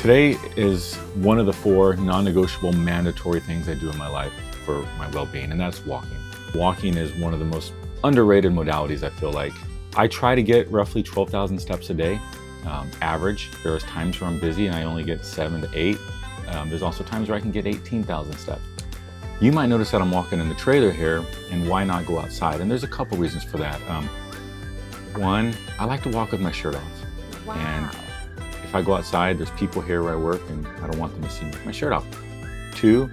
Today is one of the 4 non-negotiable mandatory things I do in my life for my well-being, and that's walking. Walking is one of the most underrated modalities, I feel like. I try to get roughly 12,000 steps a day, average. There's times where I'm busy and I only get 7 to 8. There's also times where I can get 18,000 steps. You might notice that I'm walking in the trailer here, and why not go outside? And there's a couple reasons for that. One, I like to walk with my shirt off. Wow. And if I go outside, there's people here where I work and I don't want them to see me with my shirt off. 2,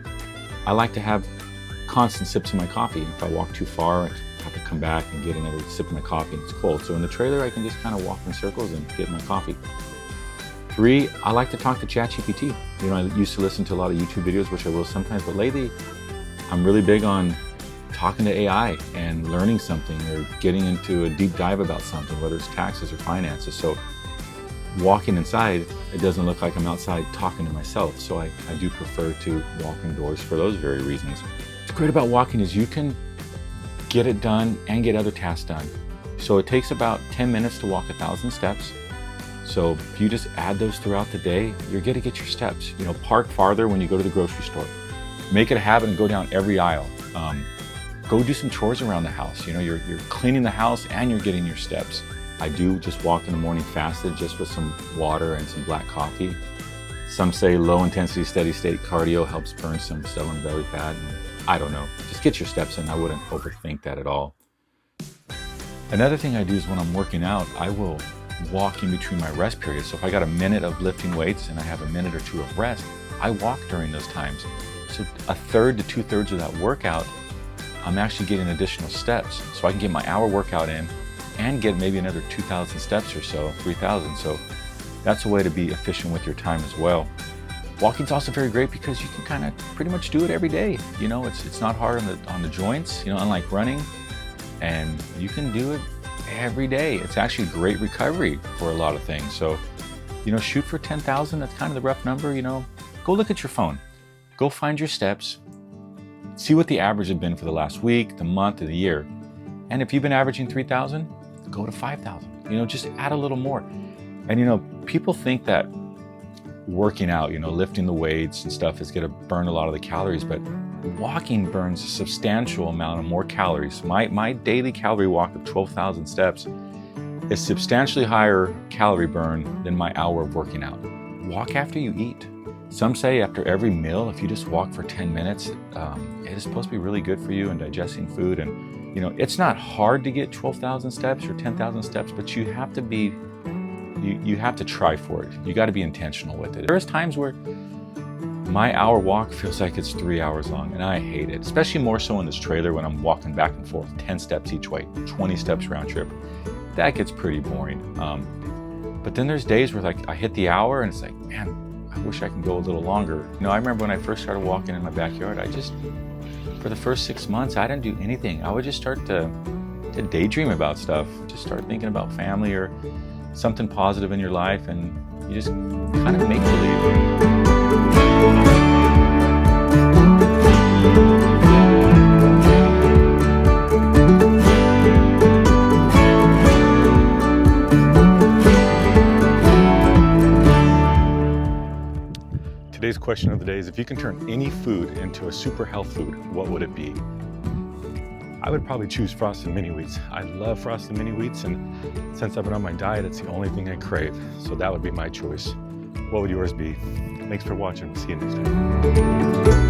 I like to have constant sips of my coffee. If I walk too far, I have to come back and get another sip of my coffee and it's cold. So in the trailer, I can just kind of walk in circles and get my coffee. 3, I like to talk to ChatGPT. You know, I used to listen to a lot of YouTube videos, which I will sometimes, but lately I'm really big on talking to AI and learning something or getting into a deep dive about something, whether it's taxes or finances. So walking inside, it doesn't look like I'm outside talking to myself. So I do prefer to walk indoors for those very reasons. What's great about walking is you can get it done and get other tasks done. So it takes about 10 minutes to walk 1,000 steps. So if you just add those throughout the day, you're gonna get your steps. You know, park farther when you go to the grocery store. Make it a habit and go down every aisle. Go do some chores around the house. You know, you're cleaning the house and you're getting your steps. I do just walk in the morning fasted, just with some water and some black coffee. Some say low intensity, steady state cardio helps burn some cell and belly fat. I don't know, just get your steps in. I wouldn't overthink that at all. Another thing I do is when I'm working out, I will walk in between my rest periods. So if I got a minute of lifting weights and I have a minute or 2 of rest, I walk during those times. So 1/3 to 2/3 of that workout, I'm actually getting additional steps. So I can get my hour workout in and get maybe another 2,000 steps or so, 3,000. So that's a way to be efficient with your time as well. Walking's also very great because you can kind of pretty much do it every day. You know, it's not hard on the joints, you know, unlike running, and you can do it every day. It's actually great recovery for a lot of things. So, you know, shoot for 10,000. That's kind of the rough number. You know, go look at your phone, go find your steps, see what the average has been for the last week, the month, or the year. And if you've been averaging 3,000, go to 5,000. You know, just add a little more. And you know, people think that working out, you know, lifting the weights and stuff is going to burn a lot of the calories, but walking burns a substantial amount of more calories. My daily calorie walk of 12,000 steps is substantially higher calorie burn than my hour of working out. Walk after you eat. Some say after every meal, if you just walk for 10 minutes, it is supposed to be really good for you in digesting food. And you know, it's not hard to get 12,000 steps or 10,000 steps, but you have to be, you have to try for it. You got to be intentional with it. There's times where my hour walk feels like it's 3 hours long, and I hate it, especially more so in this trailer when I'm walking back and forth, 10 steps each way, 20 steps round trip. That gets pretty boring. But then there's days where like I hit the hour and it's like, man, I wish I could go a little longer. You know, I remember when I first started walking in my backyard, for the first 6 months, I didn't do anything. I would just start to daydream about stuff, just start thinking about family or something positive in your life, and you just kind of make believe. Today's question of the day is, if you can turn any food into a super health food, what would it be? I would probably choose frosted mini wheats. I love frosted mini wheats, and since I've been on my diet, it's the only thing I crave. So that would be my choice. What would yours be? Thanks for watching. See you next time.